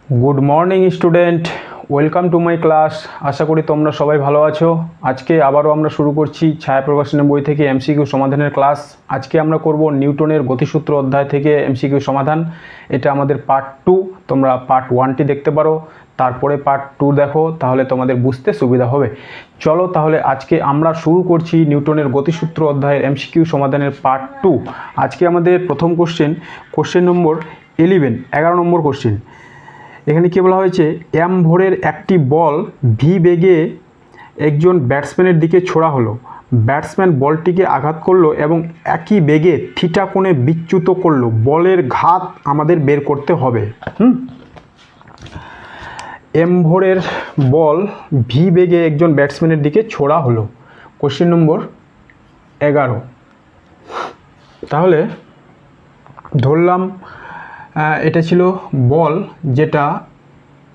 Good morning student welcome to my class. आशा करी তোমরা সবাই ভালো আছো। আজকে আবারও আমরা শুরু করছি ছায়া প্রকাশনের বই থেকে এমসিকিউ সমাধানের ক্লাস। আজকে আমরা করব নিউটনের গতিসূত্র অধ্যায় থেকে এমসিকিউ সমাধান। এটা আমাদের পার্ট 2। তোমরা পার্ট 1টি দেখতে পারো, তারপরে পার্ট 2 দেখো, তাহলে তোমাদের বুঝতে সুবিধা হবে। চলো তাহলে আজকে আমরা শুরু করছি নিউটনের গতিসূত্র অধ্যায়ের এমসিকিউ সমাধানের পার্ট 2। আজকে আমাদের প্রথম কোশ্চেন নম্বর 11 নম্বর কোশ্চেন। এখানে কী বলা হয়েছে, এম ভরের একটি বল ভি বেগে একজন ব্যাটসম্যানের দিকে ছোড়া হলো। ব্যাটসম্যান বলটিকে আঘাত করলো এবং একই বেগে থিটা কোণে বিচ্যুত করলো। বলের ঘাত আমাদের বের করতে হবে। এম ভরের বল ভি বেগে একজন ব্যাটসম্যানের দিকে ছোড়া হলো। Question number 11। তাহলে ধরলাম এটা ছিল বল, যেটা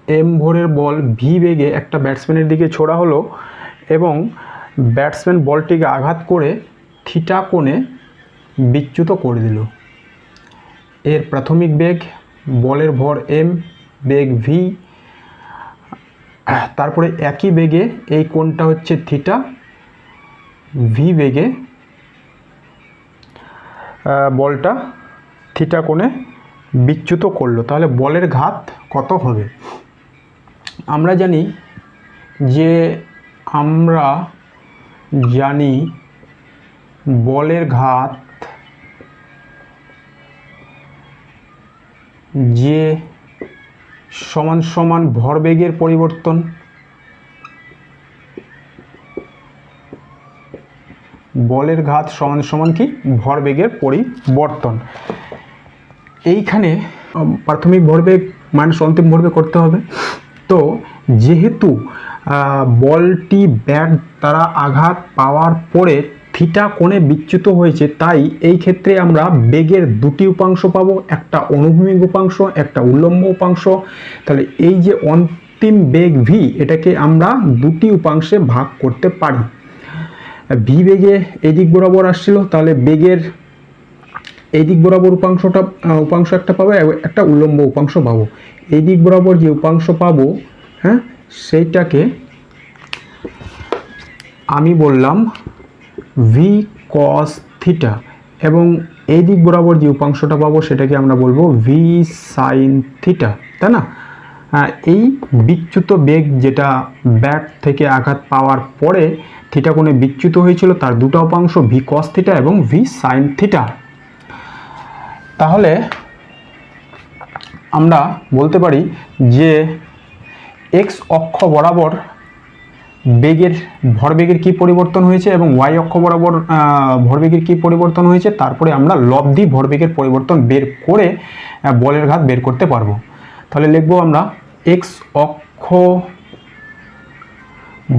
এম ভরের বল ভি বেগে একটা ব্যাটসম্যানের দিকে ছোড়া হলো এবং ব্যাটসম্যান বলটিকে আঘাত করে থিটা কোণে বিচ্যুত করে দিল। এর প্রাথমিক বেগ, বলের ভর এম, বেগ ভি, তারপরে একই বেগে এই কোণটা হচ্ছে থিটা, ভি বেগে বলটা থিটা কোণে বিচ্যুত করলো। তাহলে বলের ঘাত কত হবে? আমরা জানি বলের ঘাত যে সমান ভরবেগের পরিবর্তন। বলের ঘাত সমান কি? ভরবেগের পরিবর্তন। এইখানে প্রাথমিক ভরবেগ মাইনাস অন্তিম ভরবেগ করতে হবে। তো যেহেতু বলটি ব্যাট দ্বারা আঘাত পাওয়ার পরে থিটা কোণে বিচ্যুত হয়েছে, তাই এই ক্ষেত্রে আমরা বেগের দুটি উপাংশ পাবো, একটা অনুভূমিক উপাংশ, একটা উল্লম্ব উপাংশ। তাহলে এই যে অন্তিম বেগ ভি, এটাকে আমরা দুটি উপাংশে ভাগ করতে পারি। ভি বেগে এই দিক বরাবর আসছিল, তাহলে বেগের এই দিক বরাবর উপাংশ একটা পাবো, একটা উল্লম্ব উপাংশ পাবো। এই দিক বরাবর যে উপাংশ পাবো, সেইটাকে আমি বললাম ভি কস থিটা, এবং এই দিক বরাবর যে উপাংশটা পাবো সেটাকে আমরা বলবো ভি সাইন থিটা, তাই না? এই বিচ্যুত বেগ যেটা ব্যাট থেকে আঘাত পাওয়ার পরে থিটা কোণে বিচ্যুত হয়েছিল, তার দুটো উপাংশ ভি কস থিটা এবং ভি সাইন থিটা। তাহলে আমরা বলতে পারি যে এক্স অক্ষ বরাবর ভরবেগের কি পরিবর্তন হয়েছে এবং ওয়াই অক্ষ বরাবর ভরবেগের কি পরিবর্তন হয়েছে, তারপরে আমরা লব্ধি ভরবেগের পরিবর্তন বের করে বলের ঘাত বের করতে পারবো। তাহলে লিখবো আমরা এক্স অক্ষ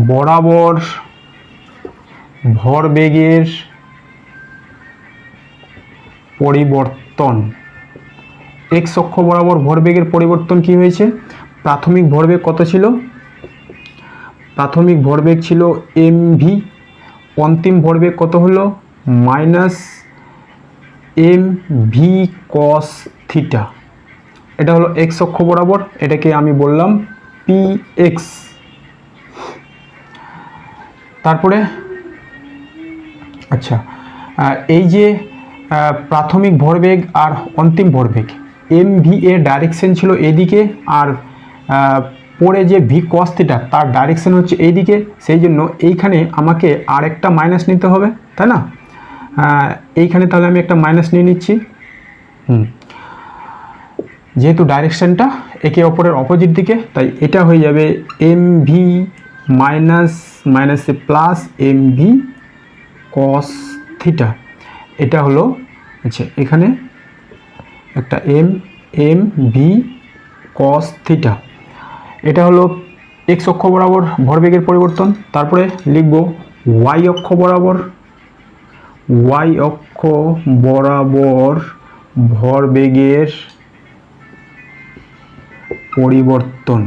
বরাবর ভরবেগের পরিবর্তন। এক্স অক্ষ বরাবর ভরবেগের পরিবর্তন কি হয়েছে? প্রাথমিক ভরবেগ কত ছিল? প্রাথমিক ভরবেগ ছিল এম ভি। অন্তিম ভরবেগ কত হলো? Minus M V cos theta. এটা হলো এক্স অক্ষ বরাবর, এটাকে আমি বললাম পি এক্স। তারপরে আচ্ছা, এই যে প্রাথমিক ভরবেগ আর অন্তিম ভরবেগ, এম ভি এর ডাইরেকশন ছিল এদিকে, আর পরে যে ভি কস থিটা তার ডাইরেকশন হচ্ছে এইদিকে। সেই জন্য এইখানে আমাকে আর একটা মাইনাস নিতে হবে, তাই না? এইখানে তাহলে আমি একটা মাইনাস নিয়ে নিচ্ছি। যেহেতু ডাইরেকশনটা একে অপরের অপোজিট দিকে, তাই এটা হয়ে যাবে এম ভি মাইনাসে plus M V cos theta. এটা হলো, আচ্ছা, এখানে একটা এম ভি কস থিটা। এটা হলো এক্স অক্ষ বরাবর ভরবেগের পরিবর্তন। তারপরে লিখব ওয়াই অক্ষ বরাবর ভরবেগের পরিবর্তন।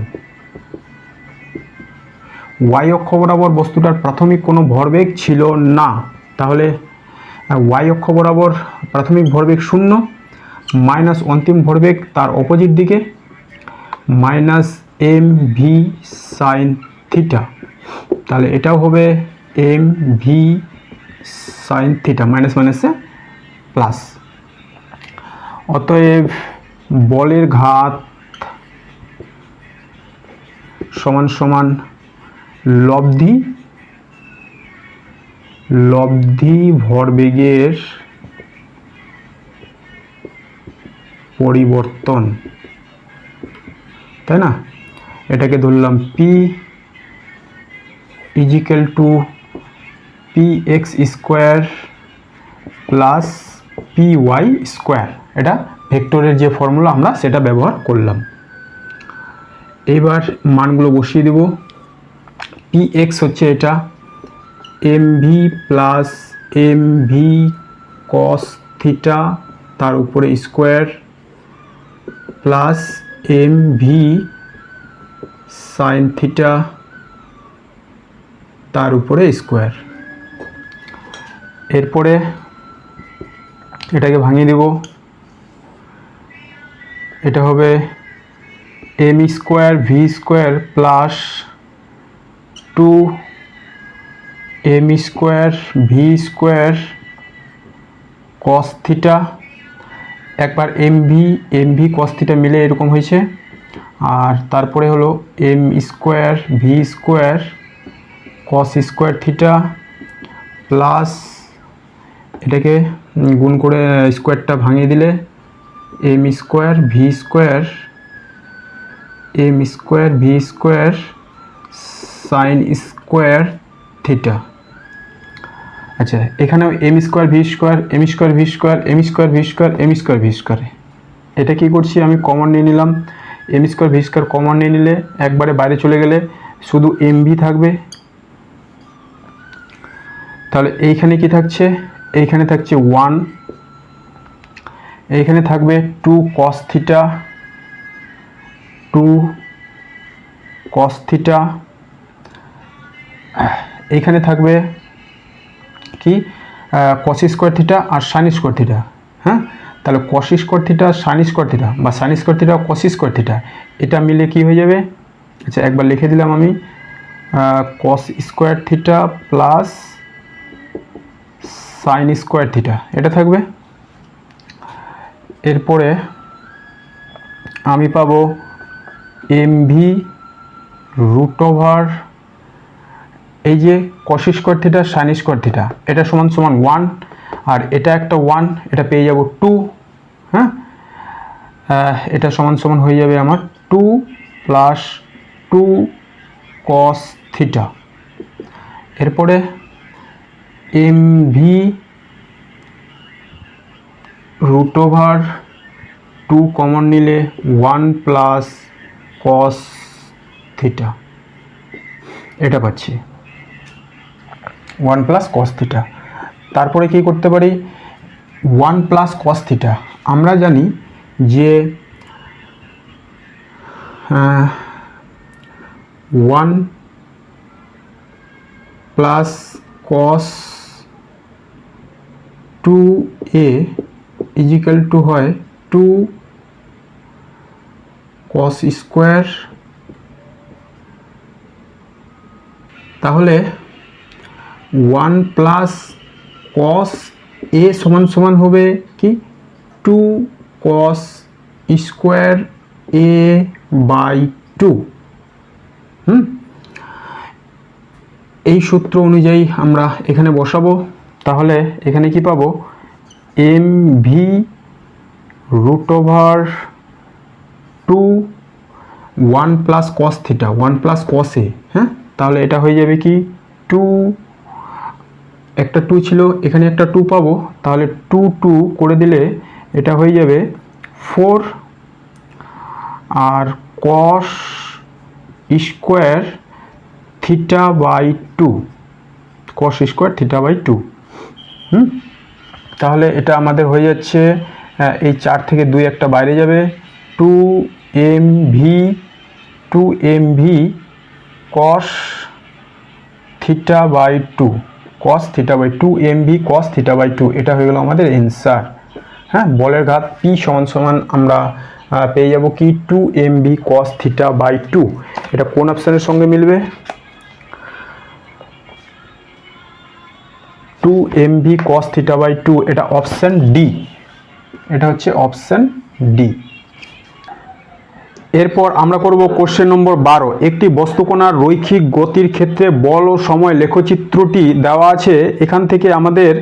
ওয়াই অক্ষ বরাবর বস্তুটার প্রাথমিক কোনো ভরবেগ ছিল না, তাহলে ওয়াই অক্ষ বরাবর প্রাথমিক ভরবেগ 0 মাইনাস অন্তিম ভরবেগ তার অপোজিট দিকে, minus M V sine theta, তাহলে এটাও হবে M V sine theta, minus মাইনাসে প্লাস। অতএব বলের ঘাত সমান সমান লব্ধি ভরবেগের পরিবর্তন, তাই না? এটাকে ধরলাম P equal to P X square plus P Y square, এটা ভেক্টরের যে ফর্মুলা আমরা সেটা ব্যবহার করলাম। এবার মানগুলো বসিয়ে দেব। পি এক্স হচ্ছে এটা M V plus M V cos theta তার উপরে square plus M V sine theta তার উপরে স্কোয়ার। এরপরে এটাকে ভাঙিয়ে দেব, এটা হবে M square V square plus 2 M square V square cos theta, একবার এম ভি কস থিটা মিলে এরকম হয়েছে, আর তারপরে হলো M square V square cos square theta plus এটাকে গুণ করে স্কোয়ারটা ভাঙিয়ে দিলে M square V square sine square theta. আচ্ছা, এখানেও এম স্কোয়ার ভি স্কোয়ার এটা কি করছি আমি কমন নিয়ে নিলাম। M square V square common নিয়ে নিলে একবারে বাইরে চলে গেলে শুধু এম ভি থাকবে, তাহলে এইখানে কি থাকছে, এইখানে থাকছে 1, এইখানে থাকবে 2 cos থিটা, এইখানে থাকবে কি cos স্কোয়ার থিটা আর sin স্কোয়ার থিটা। হ্যাঁ, তাহলে cos square theta sin square theta বা sin square theta cos square theta এটা মিলে কি হয়ে যাবে। আচ্ছা, একবার লিখে দিলাম আমি cos square theta plus sin square theta এটা থাকবে। এরপরে আমি পাবো এম ভি রুট ওভার এই যে cos square theta sin square theta এটা সমান সমান 1, আর এটা একটা 1, এটা পেয়ে যাব 2। হ্যাঁ, এটা সমান সমান হয়ে যাবে আমার 2 প্লাস 2 cos থিটা। এরপরে M V root over 2 common নিলে 1 প্লাস cos থিটা এটা পাচ্ছি, 1 প্লাস cos থিটা। তারপরে কি করতে পারি, 1 প্লাস cos থিটা আমরা জানি যে 1 plus cos 2a is equal two হয় 2 cos স্কোয়ার, তাহলে 1 প্লাস cos a সমান সমান হবে কি 2 cos স্কোয়ার a বাই 2। এই সূত্র অনুযায়ী আমরা এখানে বসাবো, তাহলে এখানে কি পাবো M V root over 2 1 plus cos থিটা 1 প্লাস cos a। হ্যাঁ, তাহলে এটা হয়ে যাবে কি 2, একটা 2 ছিল এখানে একটা 2 পাবো, তাহলে 2 করে দিলে এটা হয়ে যাবে 4, আর cos square theta by 2 cos square theta by 2। তাহলে এটা আমাদের হয়ে যাচ্ছে এই 4 থেকে 2 একটা বাইরে যাবে 2mv cos theta by 2 cos theta by 2mv cos theta by 2 এটা হয়ে গেল আমাদের অ্যান্সার। হ্যাঁ, বলের ঘাত P সমান সমান আমরা পেয়ে যাব কি 2mv cos θ/2। এটা কোন অপশানের সঙ্গে মিলবে? 2mv cos θ/2, এটা অপশান ডি, এটা হচ্ছে অপশান ডি। এরপর আমরা করব কোশ্চেন নম্বর 12। একটি বস্তুকণার রৈখিক গতির ক্ষেত্রে বল ও সময় লেখচিত্রটি দেওয়া আছে। এখান থেকে আমাদের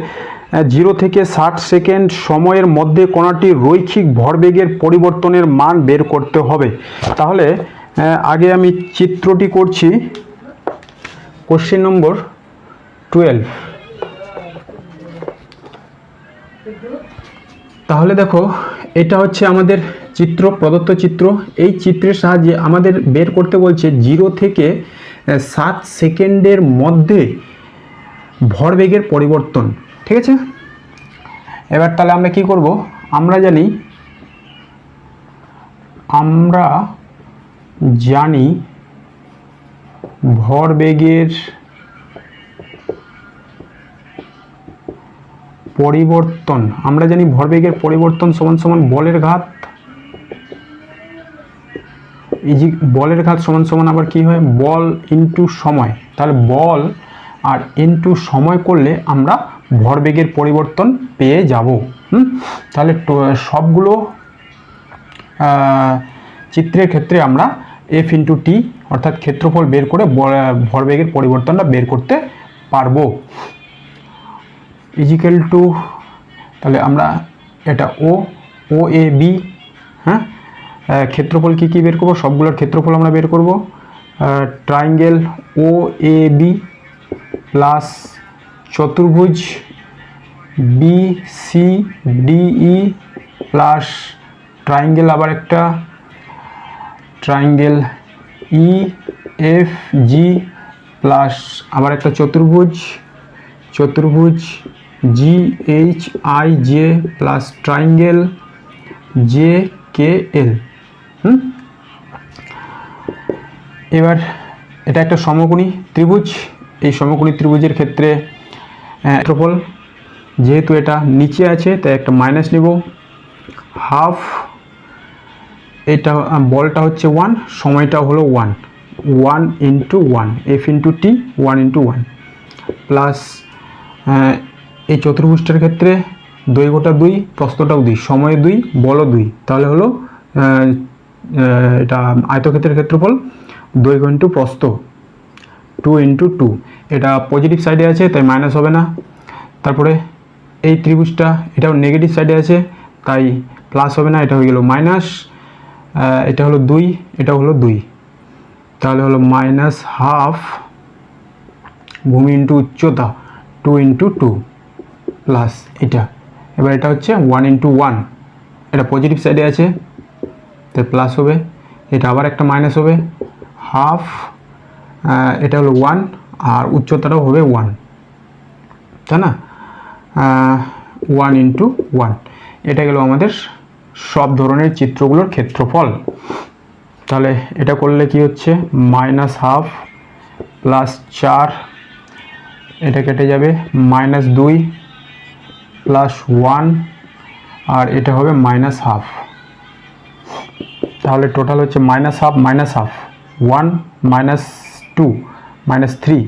0 থেকে 60 সেকেন্ড সময়ের মধ্যে কণাটির রৈখিক ভরবেগের পরিবর্তনের মান বের করতে হবে। তাহলে আগে আমি চিত্রটি করছি। Question number 12। তাহলে দেখো, এটা হচ্ছে আমাদের চিত্র, প্রদত্ত চিত্র। এই চিত্রের সাহায্যে আমাদের বের করতে বলছে 0 থেকে 7 সেকেন্ডের মধ্যে ভরবেগের পরিবর্তন। ঠিক আছে, এবার তাহলে আমরা কি করব? আমরা জানি ভরবেগের পরিবর্তন, আমরা জানি ভরবেগের পরিবর্তন সমান সমান বলের ঘাত। বলের ঘাত সমান সমান আবার কি হয়? বল ইনটু সময়। তাহলে বল আর ইনটু সময় করলে আমরা ভরবেগের পরিবর্তন পেয়ে যাব। তাহলে সবগুলো চিত্রের ক্ষেত্রে আমরা এফ ইনটু টি অর্থাৎ ক্ষেত্রফল বের করে ভরবেগের পরিবর্তনটা বের করতে পারবো। ইজিক্যাল টু, তাহলে আমরা এটা ও এ বি, হ্যাঁ, ক্ষেত্রফল কি বের করব? সবগুলোর ক্ষেত্রফল আমরা বের করব। Triangle O A B plus চতুর্ভুজ B C D E plus triangle আবার একটা triangle E F G plus আবার একটা চতুর্ভুজ G H I J plus triangle J K L. এবার এটা একটা সমকোণী ত্রিভুজ। এই সমকোণী ত্রিভুজের ক্ষেত্রে ক্ষেত্রফল, যেহেতু এটা নিচে আছে তাই একটা মাইনাস নেব। হাফ, এটা বলটা হচ্ছে 1, সময়টা হলো 1 into 1, F into T 1 into 1 plus এই চতুর্ভুজটার ক্ষেত্রে দৈর্ঘ্যটা 2, প্রস্থটাও 2, সময় 2, বলও 2, তাহলে হলো এটা আয়তক্ষেত্রের ক্ষেত্রফল দৈর্ঘ্য ইন্টু প্রস্থ 2 ইন্টু 2। এটা পজিটিভ সাইডে আছে তাই মাইনাস হবে না। তারপরে এই ত্রিভুজটা এটাও নেগেটিভ সাইডে আছে তাই প্লাস হবে না, এটা হয়ে গেল মাইনাস। এটা হলো 2, এটা হলো 2, তাহলে হলো মাইনাস হাফ ভূমি ইন্টু উচ্চতা 2 ইন্টু 2 প্লাস এটা। এবার এটা হচ্ছে 1 ইন্টু 1, এটা পজিটিভ সাইডে আছে তাই প্লাস হবে। এটা আবার একটা মাইনাস হবে, হাফ, এটা হলো 1 আর উচ্চতাটাও হবে 1, তাই না? 1 ইন্টু 1, এটা গেল আমাদের সব ধরনের চিত্রগুলোর ক্ষেত্রফল। তাহলে এটা করলে কি হচ্ছে? মাইনাস হাফ প্লাস 4, এটা কেটে যাবে, মাইনাস 2 প্লাস 1 আর এটা হবে মাইনাস হাফ। তাহলে টোটাল হচ্ছে মাইনাস হাফ 1 মাইনাস 2 মাইনাস 3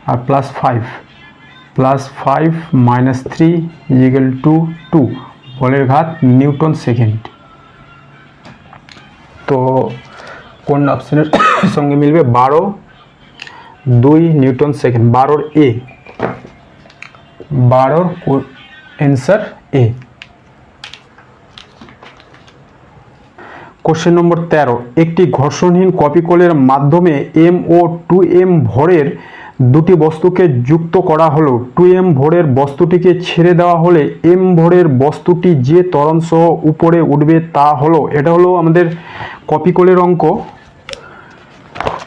আর প্লাস 5 মাইনাস 3 ইকুয়াল টু 2, বলের ঘাত নিউটন সেকেন্ড। তো কোন অপশনের সঙ্গে মিলবে? 12 newton second, 12 A, 12 answer A. Question number 13। একটি ঘর্ষণহীন কপিকলের মাধ্যমে m ও 2m ভরের দুটি বস্তুকে যুক্ত করা হলো। 2m ভরের বস্তুটিকে ছেড়ে দেওয়া হলে m ভরের বস্তুটি যে ত্বরণ সহ উপরে উঠবে তা হলো, এটা হলো আমাদের কপিকলের অঙ্ক।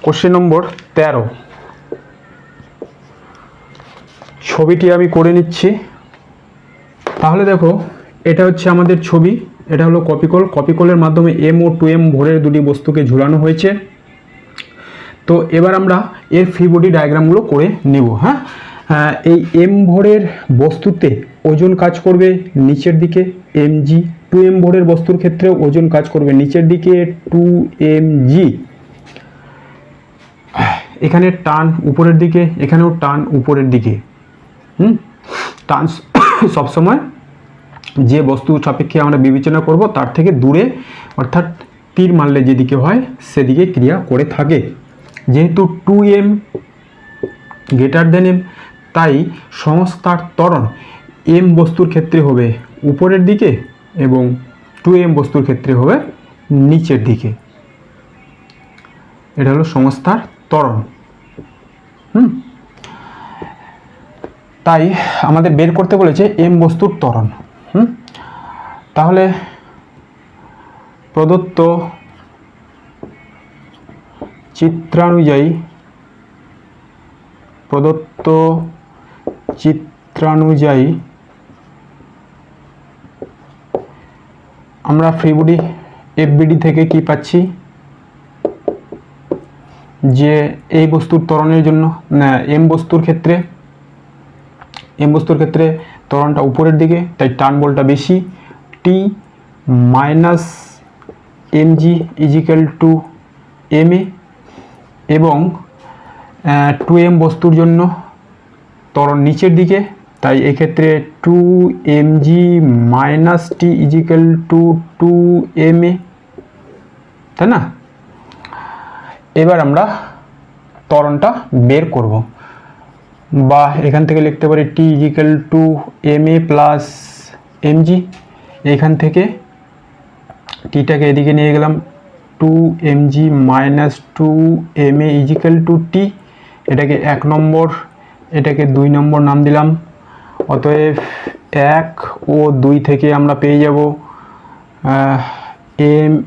কোশ্চেন নম্বর 13, ছবিটি আমি করে নিচ্ছি। তাহলে দেখো, এটা হচ্ছে আমাদের ছবি, এটা হলো কপিকলের মাধ্যমে m ও 2m ভরের দুটি বস্তুকে ঝুলানো হয়েছে। তো এবার আমরা এর ফ্রি বডি ডায়াগ্রামগুলো করে নিব। হ্যাঁ, এই m ভরের বস্তুতে ওজন কাজ করবে নিচের দিকে mg, 2m ভরের বস্তুর ক্ষেত্রে ওজন কাজ করবে নিচের দিকে 2mg। এখানে টান উপরের দিকে, এখানেও টান উপরের দিকে। টান সবসময় যে বস্তু সাপেক্ষে আমরা বিবেচনা করব তার থেকে দূরে, অর্থাৎ তীর মারলে যেদিকে হয় সেদিকে ক্রিয়া করে থাকে। যেহেতু 2m গ্রেটার দেন m, তাই সংস্থার ত্বরণ m বস্তুর ক্ষেত্রে হবে উপরের দিকে এবং 2m বস্তুর ক্ষেত্রে হবে নিচের দিকে। এটা হলো সংস্থার ত্বরণ। তাই আমাদের বের করতে বলেছে m বস্তুর ত্বরণ। তাহলে প্রদত্ত চিত্রানুযায়ী আমরা ফ্রি বডি FBD থেকে কি পাচ্ছি, যে এই বস্তুর ত্বরণের জন্য m বস্তুর ক্ষেত্রে ত্বরণটা উপরের দিকে, তাই টান বলটা বেশি। T minus mg equal to ma, এবং 2m বস্তুর জন্য ত্বরণ নিচের দিকে, তাই এক্ষেত্রে 2mg minus t equal two 2ma, তাই না? এবার আমরা ত্বরণটা বের করব, বা এখান থেকে লিখতে পারি t equal to ma plus mg। এখান থেকে টিটাকে এদিকে নিয়ে গেলাম, 2mg minus 2ma equal two t। এটাকে 1 নম্বর, এটাকে 2 নম্বর নাম দিলাম। অতএব 1 ও 2 থেকে আমরা পেয়ে যাব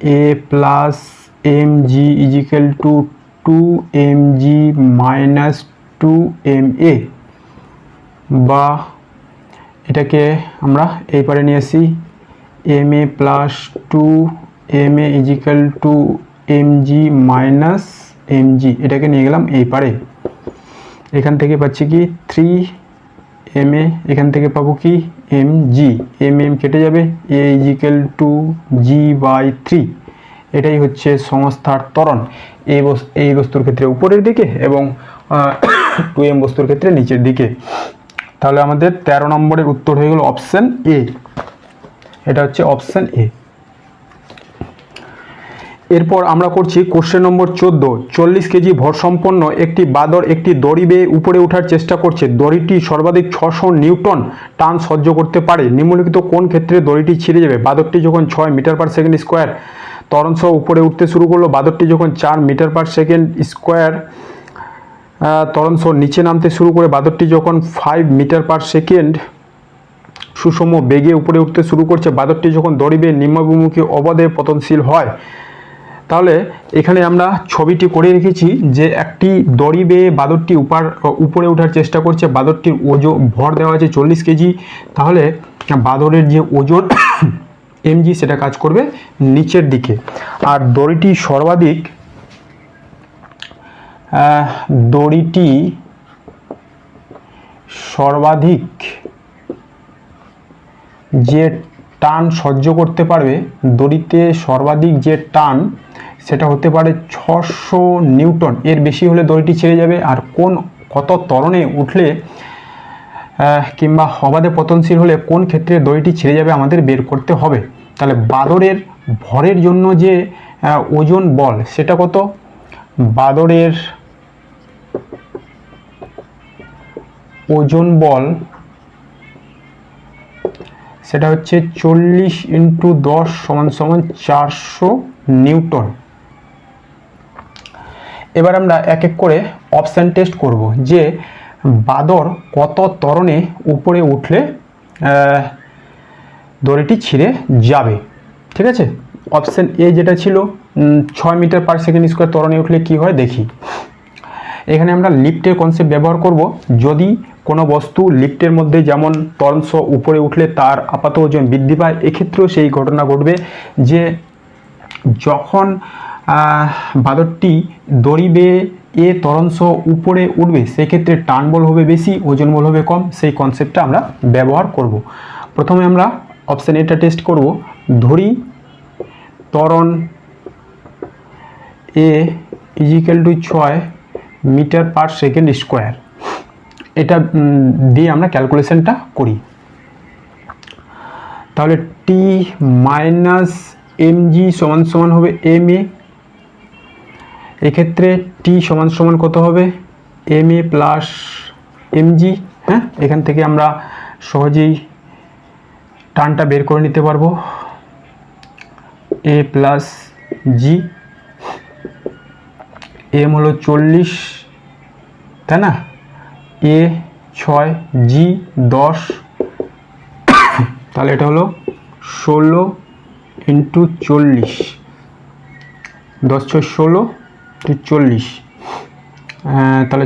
ma plus mg equal to 2mg minus 2ma, বা এটাকে আমরা এই পারে নিয়ে আসি ma plus 2ma equal to mg minus mg। এটাকে নিয়ে গেলাম এই পারে। এখান থেকে পাচ্ছি কি 3ma, এখান থেকে পাবো কি mg, mm কেটে যাবে, a equal to g by 3। এটাই হচ্ছে সংস্থার ত্বরণ এই বস্তুর ক্ষেত্রে উপরের দিকে এবং 2m বস্তুর ক্ষেত্রে নিচের দিকে। তাহলে আমাদের 13 নম্বরের উত্তর হয়ে গেল অপশন এ। এটা হচ্ছে অপশন এ। এরপর আমরা করছি কোশ্চেন নম্বর 14। 40 কেজি ভর সম্পন্ন একটি বাদর একটি দড়ি বেয়ে উপরে ওঠার চেষ্টা করছে। দড়িটি সর্বাধিক 600 নিউটন টান সহ্য করতে পারে। নিম্নলিখিত কোন ক্ষেত্রে দড়িটি ছিঁড়ে যাবে? বাদরটি যখন 6 মিটার পার সেকেন্ড স্কোয়ার ত্বরণ সহ উপরে উঠতে শুরু করলো, বাদরটি যখন 4 মিটার পার সেকেন্ড স্কোয়ার ত্বরণ সহ নিচে নামতে শুরু করে, বাদরটি যখন 5 মিটার পার সেকেন্ড সুষম বেগে উপরে উঠতে শুরু করছে, বাদরটি যখন দড়ি বেয়ে নিম্নাভিমুখী অবাধে পতনশীল হয়। তাহলে এখানে আমরা ছবিটি করে রেখেছি যে একটি দড়ি বেয়ে বাদরটি উপরে ওঠার চেষ্টা করছে। বাদরটির ওজন ভর দেওয়া আছে 40 কেজি। তাহলে বাদরের যে ওজন mg সেটা কাজ করবে নিচের দিকে। আর দড়িটি সর্বাধিক যে টান সহ্য করতে পারবে, দড়িতে সর্বাধিক যে টান সেটা হতে পারে 600 নিউটন। এর বেশি হলে দড়িটি ছেড়ে যাবে। আর কত ত্বরণে উঠলে কিংবা অবাধে পতনশীল হলে কোন ক্ষেত্রে দড়িটি ছেড়ে যাবে আমাদের বের করতে হবে। তাহলে বাদরের ভরের জন্য যে ওজন বল সেটা কত? বাদরের ওজন বল সেটা হচ্ছে 40 × 10 = 400 নিউটন। এবার আমরা এক এক করে অপশান টেস্ট করব যে বাদর কত ত্বরণে উপরে উঠলে দড়িটি ছিঁড়ে যাবে। ঠিক আছে, অপশান এ যেটা ছিল 6 মিটার পার সেকেন্ড স্কোয়ার ত্বরণে উঠলে কি হয় দেখি। এখানে আমরা লিফটের কনসেপ্ট ব্যবহার করব। যদি কোনো বস্তু লিফটের মধ্যে যেমন ত্বরণ সহ উপরে উঠলে তার আপাত ওজন বৃদ্ধি পায়, এক্ষেত্রেও সেই ঘটনা ঘটবে যে যখন বাদরটি দড়ি বেয়ে ত্বরণ সহ উপরে উঠবে সেক্ষেত্রে টান বল হবে বেশি, ওজন বল হবে কম। সেই কনসেপ্টটা আমরা ব্যবহার করব। প্রথমে আমরা অপশান এটা টেস্ট করব। ধরি ত্বরণ A equal to 6 metre per second square. এটা দিয়ে আমরা ক্যালকুলেশনটা করি। তাহলে টি মাইনাস এমজি সমান সমান হবে এম এ। এক্ষেত্রে টি সমান সমান কত হবে? M A plus MG. হ্যাঁ, এখান থেকে আমরা সহজেই টানটা বের করে নিতে পারবো। এ প্লাস জি, এম হলো 40, তাই না? এ 6, জি 10, তাহলে এটা হলো 16 ইন্টু 40, 10 6 16 টু 40, তাহলে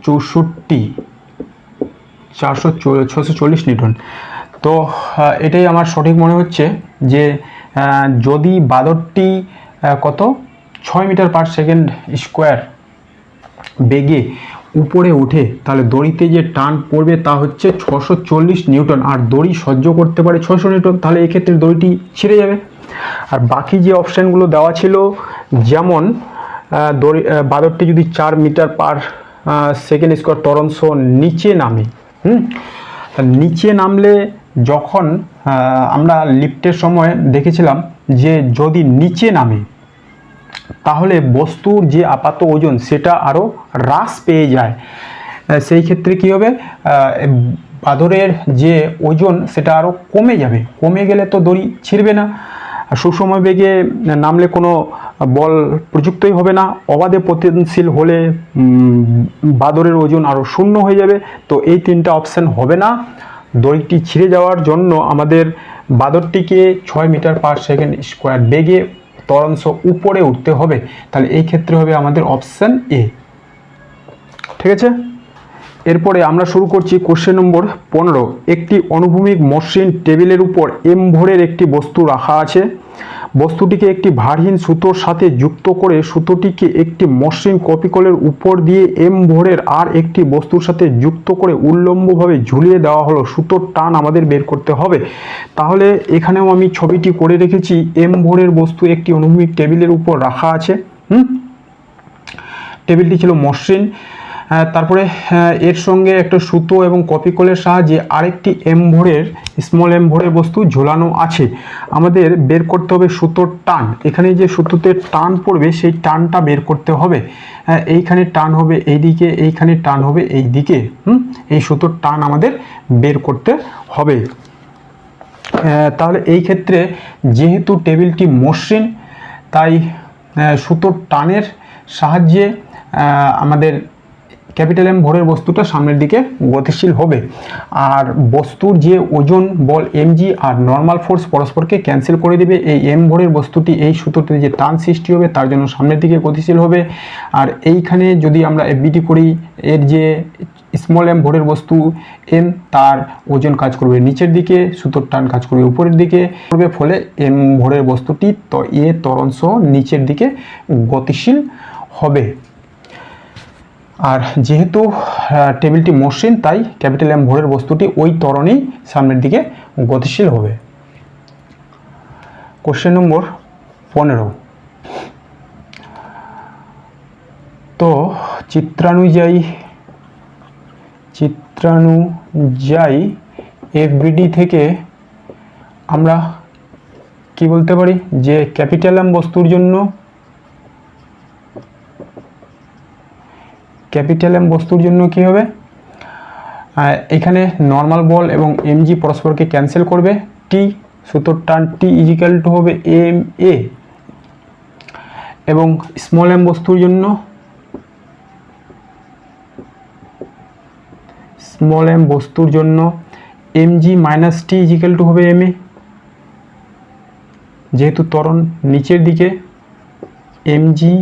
64 640 নিউটন। তো এটাই আমার সঠিক মনে হচ্ছে যে যদি বাদরটি কত 6 মিটার পার সেকেন্ড স্কোয়ার বেগে উপরে ওঠে, তাহলে দড়িতে যে টান পড়বে তা হচ্ছে 640 নিউটন, আর দড়ি সহ্য করতে পারে 600 নিউটন, তাহলে এক্ষেত্রে দড়িটি ছিঁড়ে যাবে। আর বাকি যে অপশানগুলো দেওয়া ছিল, যেমন বাদরটি যদি 4 মিটার পার সেকেন্ড স্কোয়ার ত্বরণ সহ নিচে নামে, নিচে নামলে যখন আমরা লিফটের সময় দেখেছিলাম যে যদি নিচে নামে তাহলে বস্তুর যে আপাত ওজন সেটা আরও হ্রাস পেয়ে যায়। সেই ক্ষেত্রে কী হবে? বাদরের যে ওজন সেটা আরও কমে যাবে। কমে গেলে তো দড়ি ছিঁড়বে না। সুষম বেগে নামলে কোনো বল প্রযুক্তই হবে না। অবাধে পতনশীল হলে বাদরের ওজন আরও শূন্য হয়ে যাবে। তো এই তিনটা অপশান হবে না। দড়িটি ছিঁড়ে যাওয়ার জন্য আমাদের বাদরটিকে 6 মিটার পার সেকেন্ড স্কোয়ার বেগে ত্বরণসহ উপরে উঠতে হবে। তাহলে এই ক্ষেত্রে হবে আমাদের অপশান এ। ঠিক আছে, এরপরে আমরা শুরু করছি কোশ্চেন নম্বর 15। একটি অনুভূমিক মসৃণ টেবিলের উপর এম ভরের একটি বস্তু রাখা আছে। বস্তুটিকে একটি ভারহীন সুতোর সাথে যুক্ত করে সুতোটিকে একটি মসৃণ কপিকলের উপর দিয়ে এম ভরের আর একটি বস্তুর সাথে যুক্ত করে উল্লম্বভাবে ঝুলিয়ে দেওয়া হলো। সুতোর টান আমাদের বের করতে হবে। তাহলে এখানেও আমি ছবিটি করে রেখেছি। এম ভরের বস্তু একটি অনুভূমিক টেবিলের উপর রাখা আছে। টেবিলটি ছিল মসৃণ। তারপরে এর সঙ্গে একটা সুতো এবং কপিকলের সাহায্যে আরেকটি স্মল এম ভরের বস্তু ঝোলানো আছে। আমাদের বের করতে হবে সুতোর টান। এখানে যে সুতোতে টান পড়বে সেই টানটা বের করতে হবে। এইখানে টান হবে এইদিকে, এইখানে টান হবে এই দিকে। এই সুতোর টান আমাদের বের করতে হবে। তাহলে এই ক্ষেত্রে যেহেতু টেবিলটি মসৃণ, তাই সুতোর টানের সাহায্যে আমাদের ক্যাপিটাল এম ভরের বস্তুটা সামনের দিকে গতিশীল হবে। আর বস্তুর যে ওজন বল এমজি আর নর্মাল ফোর্স পরস্পরকে ক্যান্সেল করে দেবে। এই এম ভরের বস্তুটি এই সুতোতে যে টান সৃষ্টি হবে তার জন্য সামনের দিকে গতিশীল হবে। আর এইখানে যদি আমরা এফবিটি করি, এর যে স্মল এম ভরের বস্তু এম, তার ওজন কাজ করবে নিচের দিকে, সুতোর টান কাজ করবে উপরের দিকে করবে, ফলে এম ভরের বস্তুটি ত্বরণ সহ নিচের দিকে গতিশীল হবে। আর যেহেতু টেবিলটি মসৃণ, তাই ক্যাপিটাল এম ভরের বস্তুটি ওই ত্বরণেই সামনের দিকে গতিশীল হবে। Question number 15। তো চিত্রানুযায়ী এফবিডি থেকে আমরা কি বলতে পারি যে ক্যাপিটাল এম বস্তুর জন্য কি হবে? এখানে নর্মাল বল এবং এমজি পরস্পরকে ক্যান্সেল করবে। টি সুতোর টান টি ইজিক্যাল টু হবে এম এ, এবং স্মল এম বস্তুর জন্য MG minus T equal two হবে এম এ। যেহেতু ত্বরণ নিচের দিকে, MG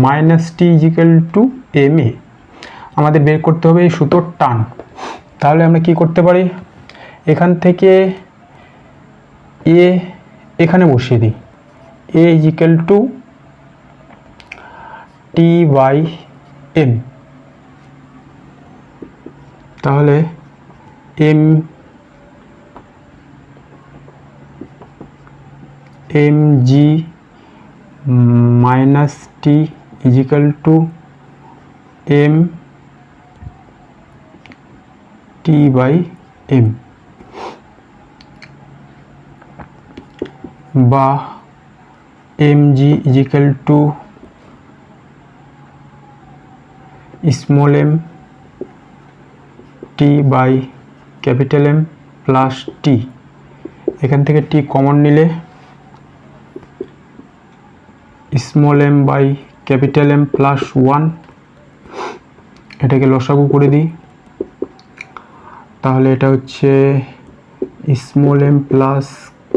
minus T equal to M A. আমাদের বের করতে হবে এই সুতোর টান। তাহলে আমরা কি করতে পারি? এখান থেকে এ এখানে বসিয়ে দিই, A equal to T by M. তাহলে M M G minus T equal to M T by M, বা M G equal to small M T by capital M plus T. এখান থেকে টি কমন নিলে small M by capital M plus 1, এটাকে লসাগু করে দিই, তাহলে এটা হচ্ছে small M plus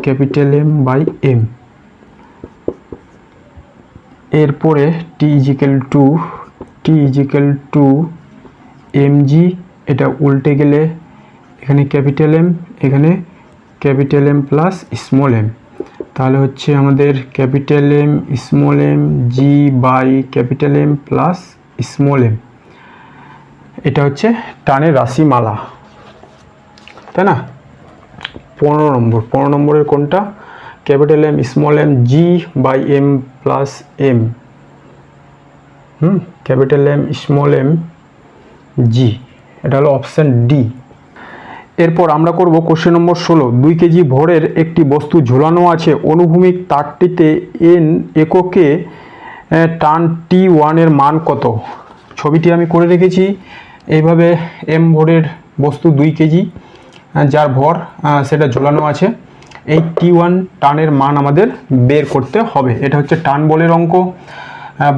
capital M by M. এরপরে T equal to M G, এটা উল্টে গেলে এখানে ক্যাপিটাল এম, এখানে capital M plus small M, তাহলে হচ্ছে আমাদের capital M small M G by capital M plus small M. এটা হচ্ছে টানের রাশিমালা, তাই না? 15 নম্বরের কোনটা? Capital M small M G by M plus M, capital M small M G, এটা হলো অপশান ডি। এরপর আমরা করব কোশ্চেন নম্বর 16। 2 কেজি ভরের একটি বস্তু ঝোলানো আছে অনুভূমিক তারটিতে এন এককে, টান T1 এর মান কত? ছবিটি আমি করে রেখেছি। এইভাবে এম ভরের বস্তু 2 কেজি যার ভর সেটা ঝোলানো আছে, এই T1 টানের মান আমাদের বের করতে হবে। এটা হচ্ছে টান বলের অঙ্ক।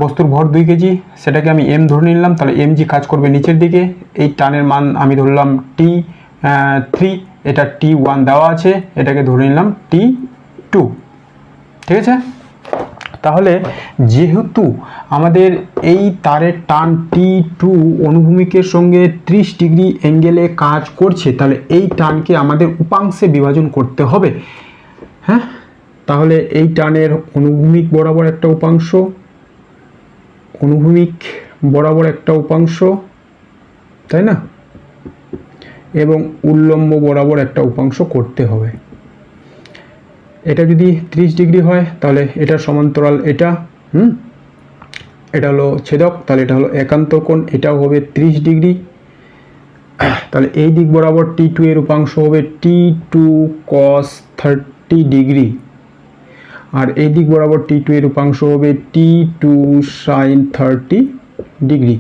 বস্তুর ভর 2 কেজি, সেটাকে আমি এম ধরে নিলাম, তাহলে এম জি কাজ করবে নিচের দিকে। এই টানের মান আমি ধরলাম T3, এটা T1 দেওয়া আছে, এটাকে ধরে নিলাম T2, ঠিক আছে? তাহলে যেহেতু আমাদের এই তারের টান T2 অনুভূমিকের সঙ্গে 30 ডিগ্রি অ্যাঙ্গেলে কাজ করছে, তাহলে এই টানকে আমাদের উপাংশে বিভাজন করতে হবে। হ্যাঁ, তাহলে এই টানের অনুভূমিক বরাবর একটা উপাংশ, অনুভূমিক বরাবর একটা উপাংশ, তাই না? এবং উল্লম্ব বরাবর একটা উপাংশ করতে হবে। এটা যদি 30 ডিগ্রি হয় তাহলে এটা সমান্তরাল, এটা এটা হলো ছেদক, তাহলে এটা হলো একান্তর কোণ, এটাও হবে 30 ডিগ্রি। তাহলে এই দিক বরাবর T2 এর উপাংশ হবে T2 cos 30 ডিগ্রি, আর এই দিক বরাবর T2 এর উপাংশ হবে T2 sin 30 ডিগ্রি।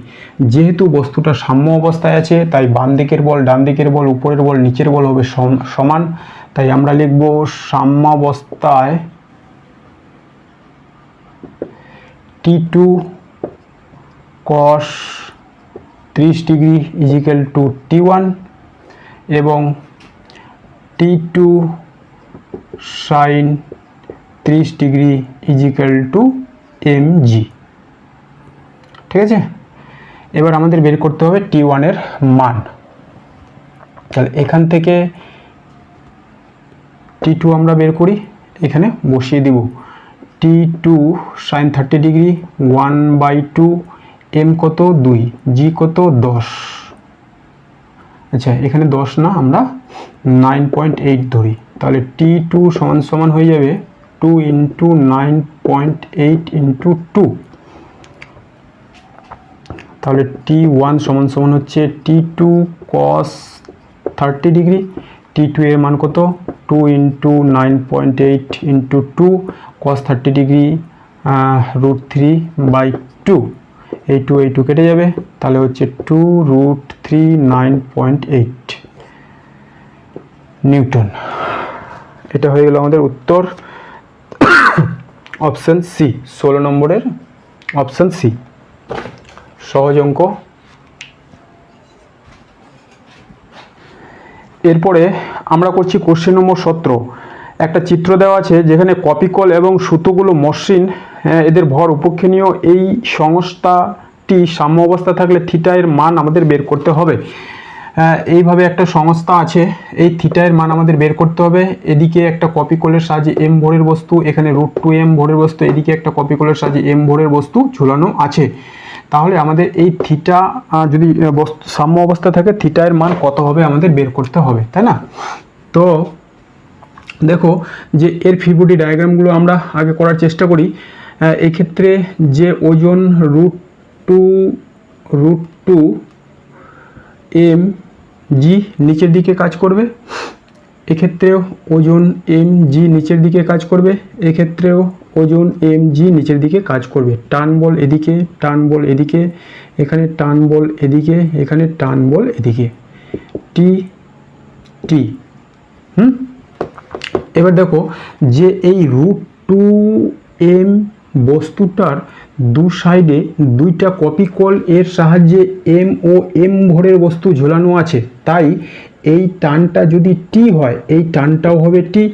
যেহেতু বস্তুটা সাম্য অবস্থায় আছে, তাই বাম দিকের বল, ডান দিকের বল, উপরের বল, নিচের বল হবে সমান। তাই আমরা লিখব সাম্যাবস্থায় T2 cos 30 degree equal to T1 এবং T2 sin 30 degree equal to mg, ঠিক আছে? এবার আমাদের বের করতে হবে T1 এর মান। তাহলে এখান থেকে T2 আমরা বের করি, এখানে বসিয়ে দিব। T2 sin 30 ডিগ্রি 1/2, m কত 2, g কত 10। আচ্ছা, এখানে 10 না, আমরা 9.8 ধরি, তাহলে T2 সমান সমান হয়ে যাবে 2 × 9.8 × 2। তাহলে T1 সমান সমান হচ্ছে T2 cos 30 ডিগ্রি, T2 এর মান কত 2 × 9.8 × 2 cos 30 ডিগ্রি √3/2, এই 2 কেটে যাবে, তাহলে হচ্ছে 2√3 9.8 নিউটন। এটা হয়ে গেল আমাদের উত্তর, অপশন সি, 16 নম্বরের অপশন সি। সহজ অঙ্ক। এরপরে আমরা করছি কোশ্চেন নম্বর 17। একটা চিত্র দেওয়া আছে যেখানে কপিকল এবং সুতোগুলো মসৃণ, এদের ভর উপেক্ষণীয়। এই সংস্থাটি সাম্য অবস্থা থাকলে থিটা এর মান আমাদের বের করতে হবে। এইভাবে একটা সংস্থা আছে, এই থিটা এর মান আমাদের বের করতে হবে। এদিকে একটা কপিকলের সাহায্যে m ভরের বস্তু, এখানে √2m ভরের বস্তু, এদিকে একটা কপিকলের সাহায্যে m ভরের বস্তু ঝুলানো আছে। তাহলে আমাদের এই থিটা যদি সাম্য অবস্থা থাকে, থিটা এর মান কত হবে আমাদের বের করতে হবে, তাই না? তো দেখো যে এর ফ্রি বডি ডায়াগ্রামগুলো আমরা আগে করার চেষ্টা করি। এক্ষেত্রে যে ওজন রুট টু এম জি নিচের দিকে কাজ করবে, এক্ষেত্রেও ওজন এম জি নিচের দিকে কাজ করবে, এক্ষেত্রেও ওজন এম জি নিচের দিকে কাজ করবে। টান বল এদিকে, টান বল এদিকে, এখানে টান বল এদিকে, এখানে টান বল এদিকে, টি টি। এবার দেখো যে এই রুট টু এম বস্তুটার দু সাইডে দুইটা কপি কল এর সাহায্যে এম ও এম ভরের বস্তু ঝোলানো আছে, তাই এই টানটা যদি টি হয় এই টানটাও হবে টি,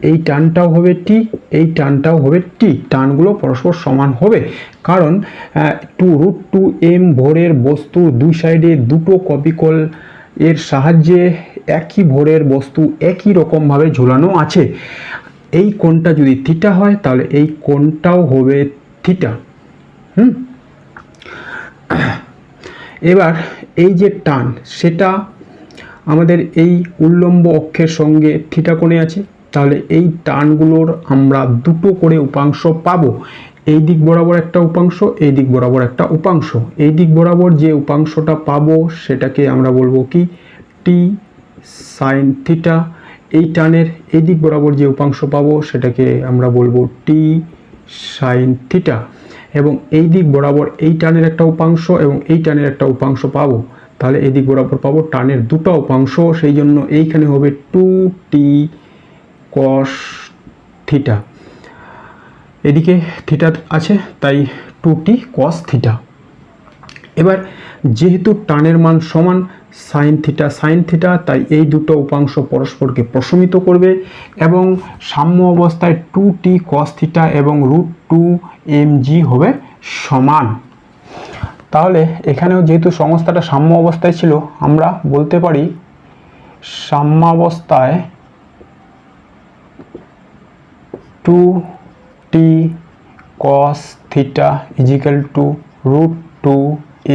এই টানটাও হবে টি, এই টানটাও হবে টি। টানগুলো পরস্পর সমান হবে, কারণ রুট টু এম ভরের বস্তুর দুই সাইডে দুটো কপি কল এর সাহায্যে একই ভরের বস্তু একই রকমভাবে ঝোলানো আছে। এই কোণটা যদি থিটা হয় তাহলে এই কোণটাও হবে থিটা। এবার এই যে টান সেটা আমাদের এই উল্লম্ব অক্ষের সঙ্গে থিটা কোণে আছে, তাহলে এই টানগুলোর আমরা দুটো করে উপাংশ পাবো। এই দিক বরাবর একটা উপাংশ, এই দিক বরাবর একটা উপাংশ। এই দিক বরাবর যে উপাংশটা পাবো সেটাকে আমরা বলবো কি টি সাইন থিটা। এই টানের এই দিক বরাবর যে উপাংশ পাবো সেটাকে আমরা বলবো টি সাইন থিটা। এবং এই দিক বরাবর এই টানের একটা উপাংশ এবং এই টানের একটা উপাংশ পাবো, তাহলে এই দিক বরাবর পাবো টানের দুটো উপাংশ, সেই জন্য এইখানে হবে টু টি কস থিটা। এদিকে থিটা আছে তাই টু টি কস থিটা। এবার যেহেতু টানের মান সমান সাইন থিটা, তাই এই দুটো উপাংশ পরস্পরকে প্রশমিত করবে এবং সাম্য অবস্থায় টু টি কস থিটা এবং রুট টু এম জি হবে সমান। তাহলে এখানেও যেহেতু সংস্থাটা সাম্য অবস্থায় ছিল, আমরা বলতে পারি সাম্যাবস্থায় two T cos theta equal to root two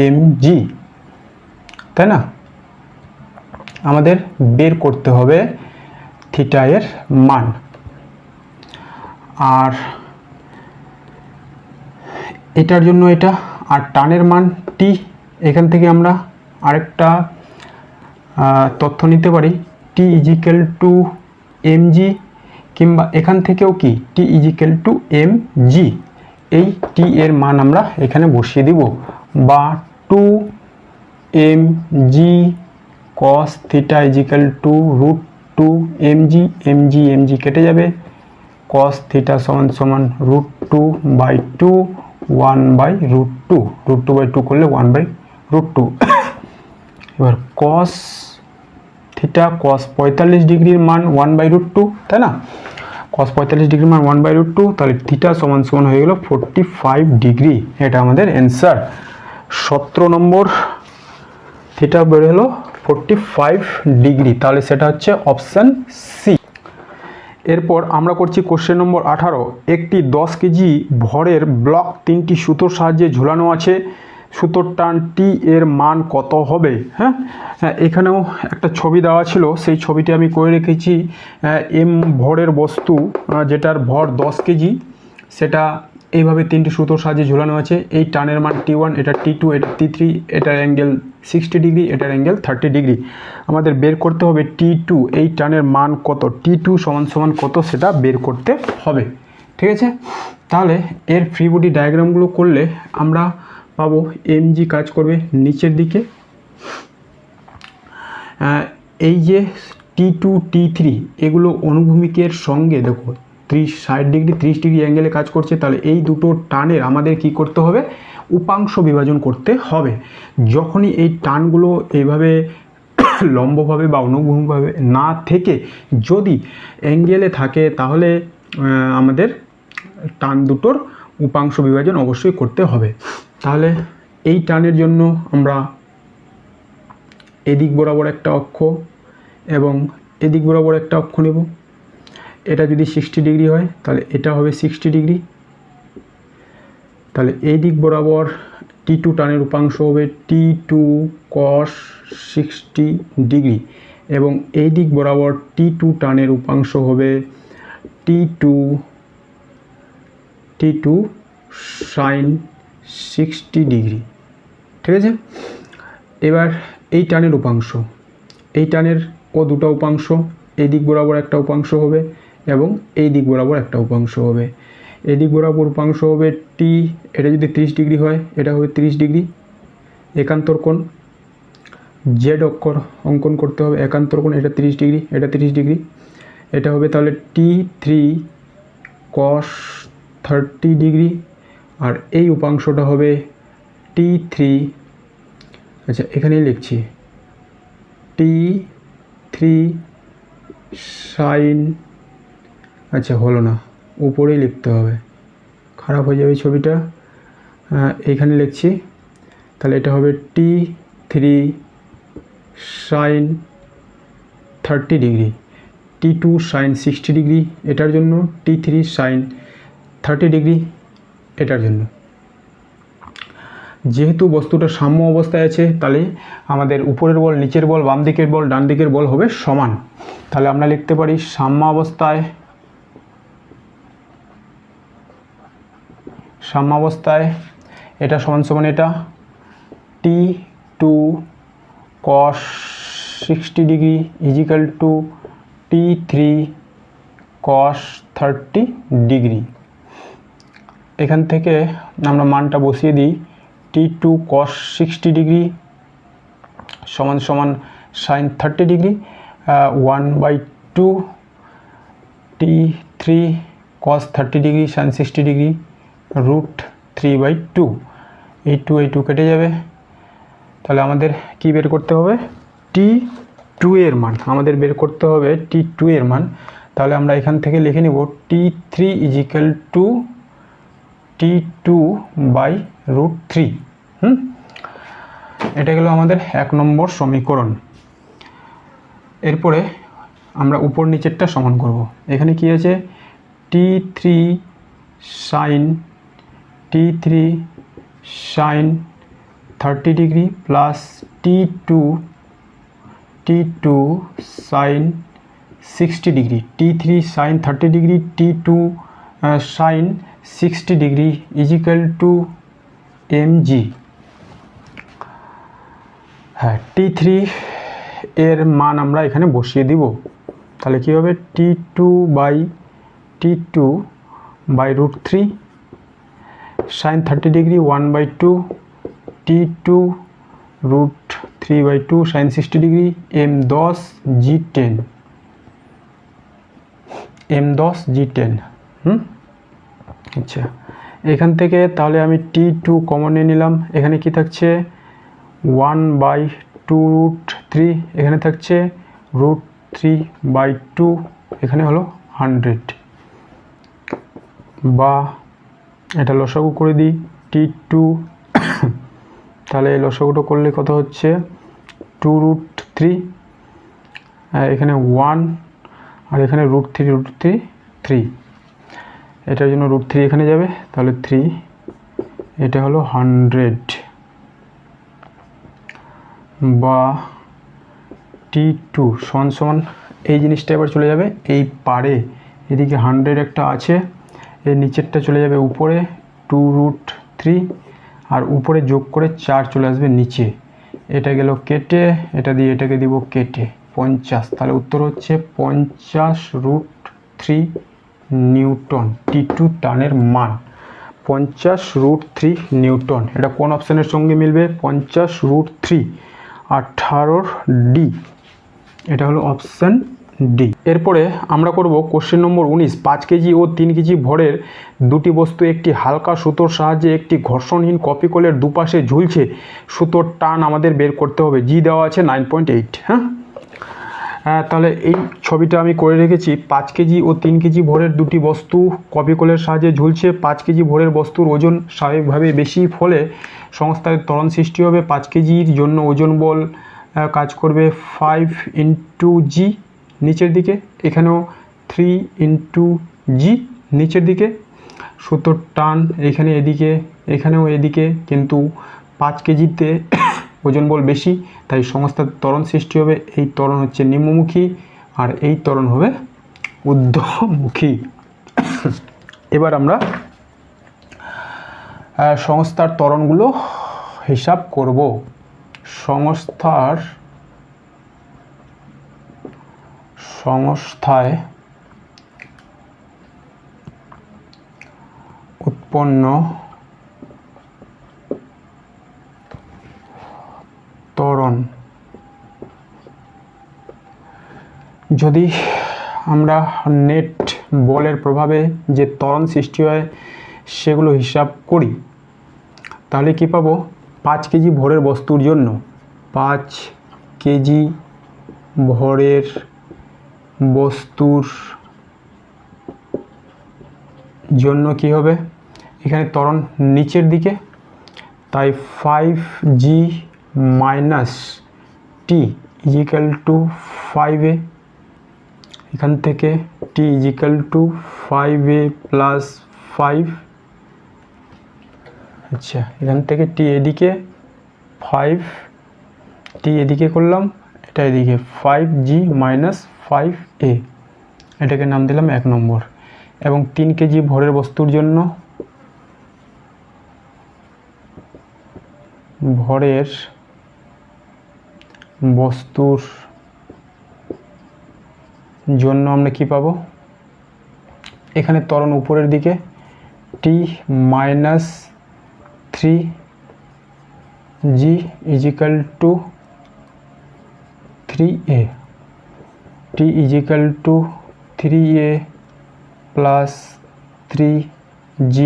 M G, তাই না? আমাদের বের করতে হবে থিটা এর মান। আর এটার জন্য এটা, আর টানের মান টি। এখান থেকে আমরা আরেকটা তথ্য নিতে পারি T equal to M G, কিংবা এখান থেকেও কি T equal to M G. এই টি এর মান আমরা এখানে বসিয়ে দিব, বা two M G cos theta equal to root two M G কেটে যাবে, কস থিটা সমান সমান root two by two, 1/√2, root two by two করলে 1/√2। এবার কস থিটা কস 45 ডিগ্রির মান 1/√2, তাই না? কস 45 ডিগ্রির মান 1/√2, তাহলে থিটা সমান সমান হয়ে গেল 45 ডিগ্রি। এটা আমাদের অ্যান্সার। 17 নম্বর থিটা বের হলো 45 ডিগ্রি, তাহলে সেটা হচ্ছে অপশান সি। এরপর আমরা করছি কোশ্চেন নম্বর 18। একটি 10 কেজি ভরের ব্লক 3টি সুতোর সাহায্যে ঝুলানো আছে, সুতোর টান টি এর মান কত হবে? হ্যাঁ, এখানেও একটা ছবি দেওয়া ছিল, সেই ছবিটি আমি করে রেখেছি। এম ভরের বস্তু যেটার ভর 10 কেজি, সেটা এইভাবে 3টি সুতোর সাহায্যে ঝুলানো আছে। এই টানের মান টি1, এটা টি2, এটা টি3, এটার অ্যাঙ্গেল 60 ডিগ্রি, এটার অ্যাঙ্গেল 30 ডিগ্রি। আমাদের বের করতে হবে টি2, এই টানের মান কত, টি2 সমান সমান কত সেটা বের করতে হবে। ঠিক আছে, তাহলে এর ফ্রি বডি ডায়াগ্রামগুলো করলে আমরা পাবো এমজি কাজ করবে নিচের দিকে, এই যে টি2 টি3 এগুলো অনুভূমিকের সঙ্গে দেখো 60 ডিগ্রি 30 ডিগ্রি অ্যাঙ্গেলে কাজ করছে, তাহলে এই দুটো টানের আমাদের কি করতে হবে, উপাংশ বিভাজন করতে হবে। যখনই এই টানগুলো এইভাবে লম্বভাবে বা অনুভূমিকভাবে না থেকে যদি অ্যাঙ্গেলে থাকে, তাহলে আমাদের টান দুটোর উপাংশ বিভাজন অবশ্যই করতে হবে। তাহলে এই টানের জন্য আমরা এদিক বরাবর একটা অক্ষ এবং এদিক বরাবর একটা অক্ষ নেব। এটা যদি 60 ডিগ্রি হয় তাহলে এটা হবে 60 ডিগ্রি। তাহলে এই দিক বরাবর টি2 টানের উপাংশ হবে টি2 কস 60 ডিগ্রি এবং এই দিক বরাবর টি2 টানের উপাংশ হবে T2 sin 60 ডিগ্রি। ঠিক আছে, এবার এই টানের উপাংশ, এই টানের দুটো উপাংশ, এই দিক বরাবর একটা উপাংশ হবে এবং এই দিক বরাবর একটা উপাংশ হবে। এই দিক বরাবর উপাংশ হবে টি, এটা যদি 30 ডিগ্রি হয় এটা হবে 30 ডিগ্রি একান্তর কোণ। জেড অক্ষর অঙ্কন করতে হবে, একান্তর কোণ, এটা 30 ডিগ্রি, এটা 30 ডিগ্রি, এটা হবে তাহলে T3 cos 30 ডিগ্রি। আর এই উপাংশটা হবে T3, আচ্ছা এখানেই লিখছি, T3 sin, আচ্ছা হলো না, উপরেই লিখতে হবে, খারাপ হয়ে যাবে ছবিটা, এইখানে লিখছি, তাহলে এটা হবে T3 sin 30 degree, T2 sin 60 degree এটার জন্য, T3 sin 30 ডিগ্রি এটার জন্য। যেহেতু বস্তুটা সাম্য অবস্থায় আছে তাহলে আমাদের উপরের বল, নিচের বল, বাম দিকের বল, ডান দিকের বল হবে সমান। তাহলে আমরা লিখতে পারি সাম্য অবস্থায় এটা সমান সমান এটা T2 cos 60 degree equal to T3 cos 30 degree. এখান থেকে আমরা মানটা বসিয়ে দিই, T2 cos 60 ডিগ্রি সমান সমান sin 30 degree 1/2 T3 cos 30 degree sin 60 degree √3/2, এই 2 কেটে যাবে। তাহলে আমাদের কি বের করতে হবে, T2 এর মান আমাদের বের করতে হবে, T2 এর মান। তাহলে আমরা এখান থেকে লিখে নিব T3 ইজিক্যাল টু T2/√3। এটা গেল আমাদের 1 নম্বর সমীকরণ। এরপরে আমরা উপর নিচেরটা সমান করব। এখানে কি আছে, T3 sin 30 degree plus T2 sin 60 degree, T3 sin 30 degree, T2 sin 60 degree equal to mg। হ্যাঁ, T3 এর মান আমরা এখানে বসিয়ে দিব। তাহলে কি হবে, T2/√3 sin 30 degree 1/2 T2 √3/2 sin 60 degree m10 g10। আচ্ছা, এখান থেকে তাহলে আমি T2 কমন নিয়ে নিলাম, এখানে কি থাকছে 1/2√3, এখানে থাকছে √3/2, এখানে হলো 100, বা এটা লসাগু করে দিই T2, তাহলে এই লসাগুটা করলে কত হচ্ছে 2√3, এখানে 1 আর এখানে √3, এটার জন্য √3 এখানে যাবে, তাহলে 3, এটা হলো 100, বা T2 সমান সমান এই জিনিসটা এবার চলে যাবে এই পারে, এদিকে 100 একটা আছে, এই নিচেরটা চলে যাবে উপরে 2√3, আর উপরে যোগ করে 4 চলে আসবে নিচে, এটা গেল কেটে, এটা দিয়ে এটাকে দিব কেটে 50, তাহলে উত্তর হচ্ছে 50√3 নিউটন। T2 টানের মান 50√3 নিউটন। এটা কোন অপশানের সঙ্গে মিলবে, 50√3, 18 ডি, এটা হলো অপশান ডি। এরপরে আমরা করব কোশ্চেন নম্বর 19। 5 কেজি ও 3 কেজি ভরের দুটি বস্তু একটি হালকা সুতোর সাহায্যে একটি ঘর্ষণহীন কপি কলের দুপাশে ঝুলছে, সুতোর টান আমাদের বের করতে হবে। জি দেওয়া আছে 9.8। তাহলে এই ছবিটা আমি করে রেখেছি। 5 কেজি ও 3 কেজি ভরের দুটি বস্তু কপি কলের সাহায্যে ঝুলছে। 5 কেজি ভরের বস্তুর ওজন স্বাভাবিকভাবে বেশি, ফলে সংস্থায় ত্বরণ সৃষ্টি হবে। 5 কেজির জন্য ওজন বল কাজ করবে 5 × g নিচের দিকে, এখানেও 3 × g নিচের দিকে। সুতোর টান এখানে এদিকে, এখানেও এদিকে, কিন্তু 5 কেজিতে ওজন বল বেশি, তাই সংস্থার ত্বরণ সৃষ্টি হবে। এই ত্বরণ হচ্ছে নিম্নমুখী আর এই ত্বরণ হবে ঊর্ধ্বমুখী। এবার আমরা সংস্থার ত্বরণগুলো হিসাব করব। সংস্থায় উৎপন্ন ত্বরণ, যদি আমরা নেট বলের প্রভাবে যে ত্বরণ সৃষ্টি হয় সেগুলো হিসাব করি, তাহলে কি পাবো? 5 কেজি ভরের বস্তুর জন্য 5 কেজি ভরের বস্তুর জন্য কি হবে? এখানে ত্বরণ নিচের দিকে, তাই 5g minus T equal two 5a, এখান থেকে টি ইজিক্যাল টু 5a প্লাস 5। আচ্ছা, এখান থেকে টি এদিকে 5, টি এদিকে করলাম, এটা এদিকে 5g মাইনাস 5a, এটাকে নাম দিলাম 1 নম্বর। এবং 3 কেজি ভরের বস্তুর জন্য আমরা কি পাবো? এখানে ত্বরণ উপরের দিকে, T minus 3g equal to 3a, T equal to 3a plus 3g,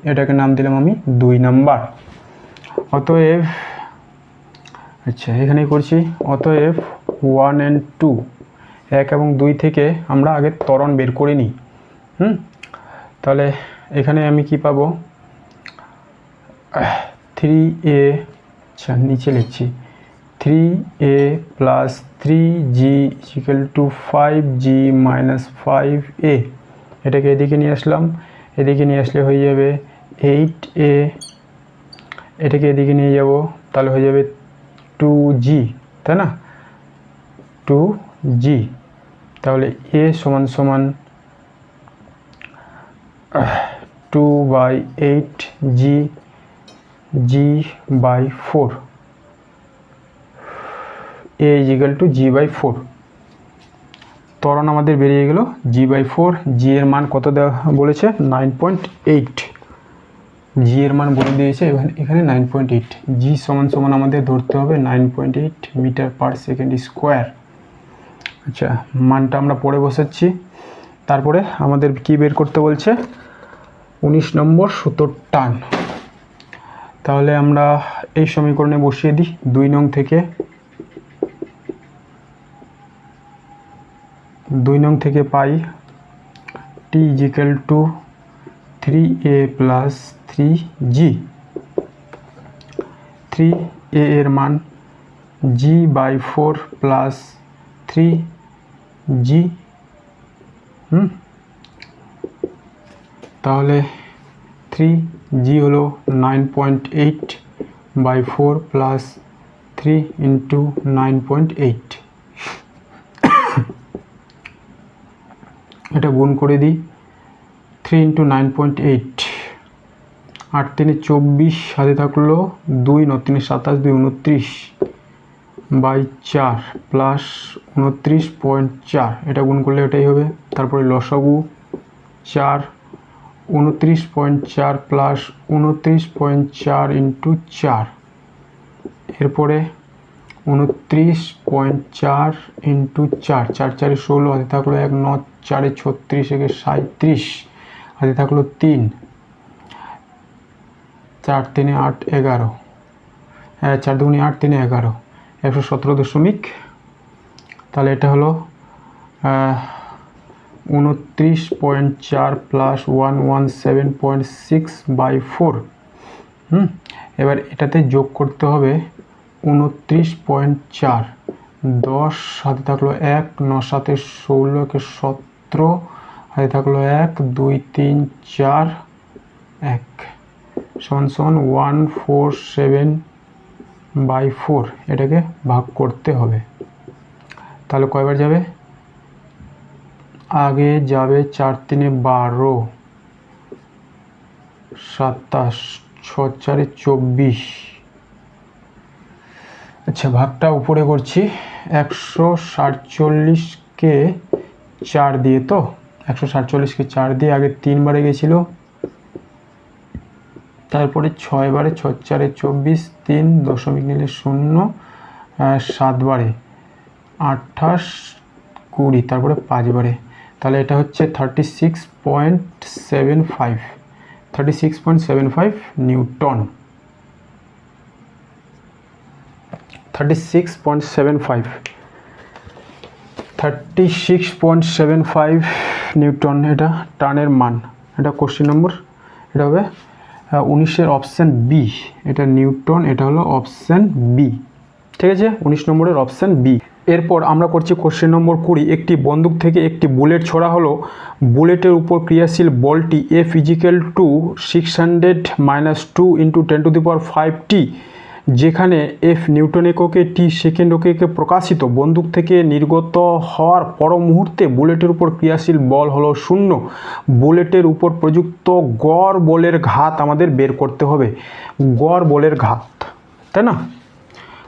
এটাকে নাম দিলাম আমি 2 নাম্বার। অতএব, আচ্ছা এখানেই করছি, অতএব 1 and 2, 1 এবং 2 থেকে আমরা আগে ত্বরণ বের করে নিই। তাহলে এখানে আমি কি পাবো? 3a, আচ্ছা নিচে লিখছি, 3a plus 3g equal to 5g minus 5a, এটাকে এদিকে নিয়ে আসলাম, এদিকে নিয়ে আসলে হয়ে যাবে 8a, এটাকে এদিকে নিয়ে যাব, তাহলে হয়ে যাবে 2g, তাই না? 2g, তাহলে a সমান সমান 2/8 g by 4, a equal to g by 4। ত্বরণ আমাদের বেরিয়ে গেল g বাই 4। g এর মান কত দেওয়া বলেছে? 9.8, g এর মান বলে দিয়েছে এখানে 9.8। g সমান সমান আমাদের ধরতে হবে 9.8 মিটার পার সেকেন্ড স্কোয়ার। আচ্ছা, মানটা আমরা পরে বসাচ্ছি। তারপরে আমাদের কি বের করতে বলছে? 19 নম্বর সুতোর টান। তাহলে আমরা এই সমীকরণে বসিয়ে দিই। 2 নং থেকে পাই t equal to 3a plus 3g, 3a এর মান g বাই 4 প্লাস 3g, তাহলে 3g হলো 9.8 বাই 4 প্লাস 3 ইন্টু 9.8, এটা গুণ করে দিই। 3 ইন্টু 9.8, 8 3 24, হাতে থাকলো 2, 9 3 27, 2 29 বাই 4 প্লাস 29.4, এটা গুণ করলে এটাই হবে। তারপরে লসাগু 4, 29.4 প্লাস 29.4 ইন্টু 4, এরপরে 29.4 ইন্টু 4, 4 4 16, হাতে থাকলো 1, 9 4 36, 1 37, হাতে থাকলো 3, 4 3 8 11, 4 2 8 3 11, 117 তাহলে এটা হলো 29.4 প্লাস 117.6 বাই 4। এবার এটাতে যোগ করতে হবে 29.4, 10, হাতে থাকলো 1, 9 7 16, 17, হাতে থাকলো 1, 2 3 4 1, সমান সমান 147 বাই 4, এটাকে ভাগ করতে হবে। তাহলে কয়বার যাবে? আগে যাবে 4 3 12, 27, 6 4 24। আচ্ছা, ভাগটা উপরে করছি। 147কে 4 দিয়ে, তো 147কে 4 দিয়ে আগে 3 বারে গেছিল, তারপরে 6 বারে, 6 4 24, 3 দশমিক নিলে 0, 7 বারে 28, 20, তারপরে 5 বারে। তাহলে এটা হচ্ছে 36.75 নিউটন। 36.75 নিউটন, এটা টানের মান। এটা কোশ্চেন নম্বর, এটা হবে 19-এর অপশান বি। এটা নিউটন, এটা হলো অপশান বি। ঠিক আছে, 19 নম্বরের অপশান বি। এরপর আমরা করছি কোশ্চেন নম্বর 20। একটি বন্দুক থেকে একটি বুলেট ছোড়া হলো। বুলেটের উপর ক্রিয়াশীল বলটি F = 600 - 2 × 10⁵ টি, যেখানে F নিউটন এককে, টি সেকেন্ড এককে প্রকাশিত। বন্দুক থেকে নির্গত হওয়ার পর মুহূর্তে বুলেটের উপর ক্রিয়াশীল বল হলো 0। বুলেটের উপর প্রযুক্ত গড় বলের ঘাত আমাদের বের করতে হবে। গড় বলের ঘাত, তাই না?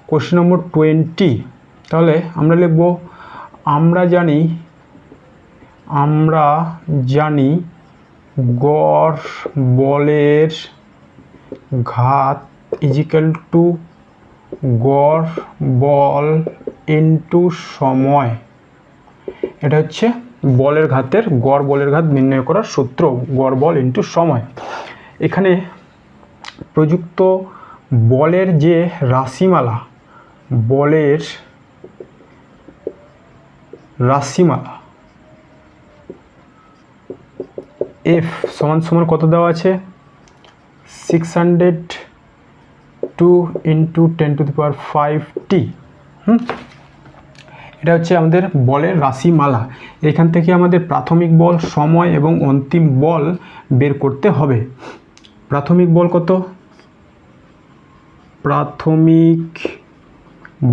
Question number 20। তাহলে আমরা লিখব, আমরা জানি গড় বলের ঘাত = গড় বল ইনটু সময়। এটা হচ্ছে বলের ঘাতের, গড় বলের ঘাত নির্ণয় করার সূত্র, গড় বল ইনটু সময়। এখানে প্রযুক্ত বলের যে রাশিমালা, বলের রাশিমালা F সমান কত দেওয়া আছে? 602 × 10⁵ টি। এটা হচ্ছে আমাদের বলের রাশিমালা। এখান থেকে আমাদের প্রাথমিক বল, সময় এবং অন্তিম বল বের করতে হবে। প্রাথমিক বল কত? প্রাথমিক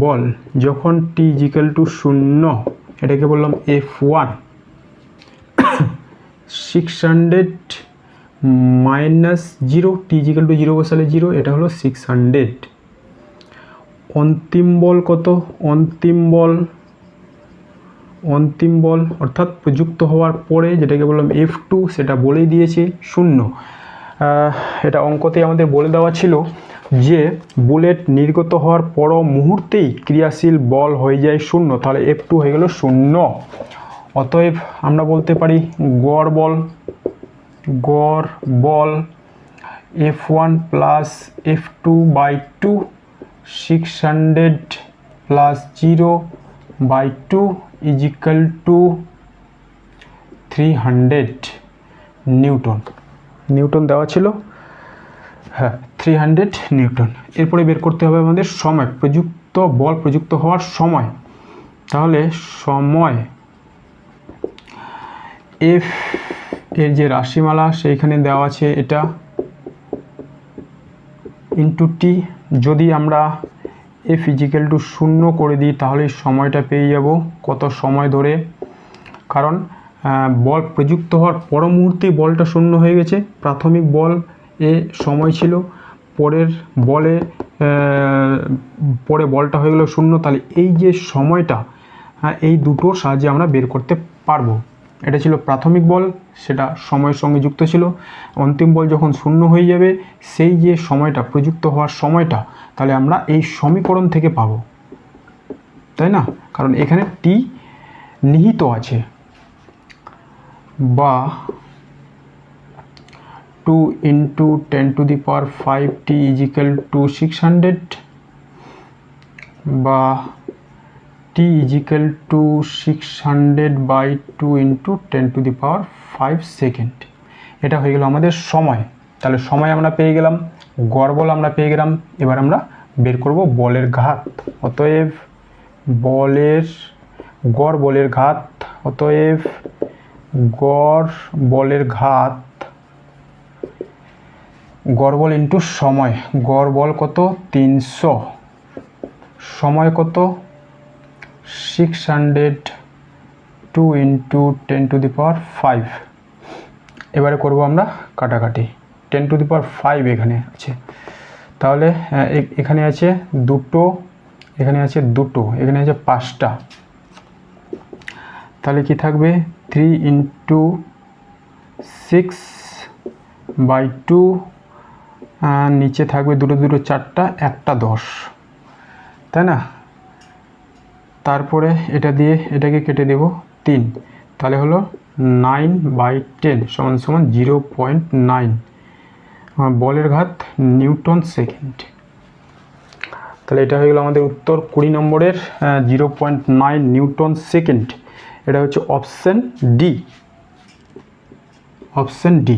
বল যখন T = 0, এটাকে বললাম F1। 600 - 0, T = 0 বসালে 0, এটা হলো 600। অন্তিম বল কত? অন্তিম বল অর্থাৎ প্রযুক্ত হওয়ার পরে, যেটাকে বললাম F2, সেটা বলেই দিয়েছি 0। এটা অঙ্কতে আমাদের বলে দেওয়া ছিল যে বুলেট নির্গত হওয়ার পর মুহূর্তেই ক্রিয়াশীল বল হয়ে যায় 0, তাহলে F2 হয়ে গেল 0। অতএব আমরা বলতে পারি গড় বল F1 + F2/2, 600 + 0/2 = 300 নিউটন। নিউটন দেওয়া ছিল, হ্যাঁ 300 নিউটন। এরপরে বের করতে হবে আমাদের সময়, বল প্রযুক্ত হওয়ার সময়। তাহলে সময় F এর যে রাশিমালা সেইখানে দেওয়া আছে, এটা ইন্টু টি। যদি আমরা F = 0 করে দিই, তাহলে সময়টা পেয়ে যাব কত সময় ধরে। কারণ বল প্রযুক্ত হওয়ার পর মুহূর্তেই বলটা 0 হয়ে গেছে। প্রাথমিক বল এ সময় ছিল, পরে বলটা হয়ে গেল 0, তাহলে এই যে সময়টা, এই দুটোর সাহায্যে আমরা বের করতে পারবো। এটা ছিল প্রাথমিক বল, সেটা সময়ের সঙ্গে যুক্ত ছিল। অন্তিম বল যখন 0 হয়ে যাবে, সেই যে সময়টা, প্রযুক্ত হওয়ার সময়টা, তাহলে আমরা এই সমীকরণ থেকে পাবো, তাই না? কারণ এখানে টি নিহিত আছে। বা 2 × 10⁵ t = 600, বা t = 600/2 × 10⁵ সেকেন্ড। এটা হয়ে গেল আমাদের সময়। তাহলে সময় আমরা পেয়ে গেলাম, গড় বল আমরা পেয়ে গেলাম। এবার আমরা বের করব বলের ঘাত। অতএব গড় বলের ঘাত, অতএব গড় বলের ঘাত, গড় বল ইনটু সময়। গড় বল কত? 300। সময় কত? 602 × 10⁵। এবারে করব আমরা কাটাকাটি। 10⁵ এখানে আছে। তাহলে এখানে আছে দুটো, এখানে আছে দুটো, এখানে আছে 5টা। তাহলে কি থাকবে 3 × 6/2, নিচে থাকবে দুটো দুটো 4টা, একটা 10, তাই না? তারপরে এটা দিয়ে এটাকে কেটে দেব 3, তাহলে হলো 9/10 = 0.9 বলের ঘাত নিউটন সেকেন্ড। তাহলে এটা হয়ে গেল আমাদের উত্তর 20 নম্বরের 0.9 নিউটন সেকেন্ড। এটা হচ্ছে অপশন ডি, অপশন ডি।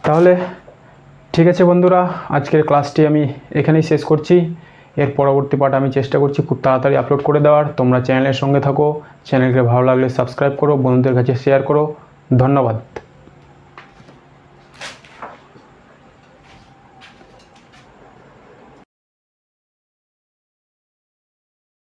তাহলে ঠিক আছে বন্ধুরা, আজকের ক্লাসটি আমি এখানেই শেষ করছি। এর পরবর্তী পার্ট আমি চেষ্টা করছি খুব তাড়াতাড়ি আপলোড করে দেওয়ার। তোমরা চ্যানেলের সঙ্গে থাকো, চ্যানেলকে ভালো লাগলে সাবস্ক্রাইব করো, বন্ধুদের কাছে শেয়ার করো। ধন্যবাদ।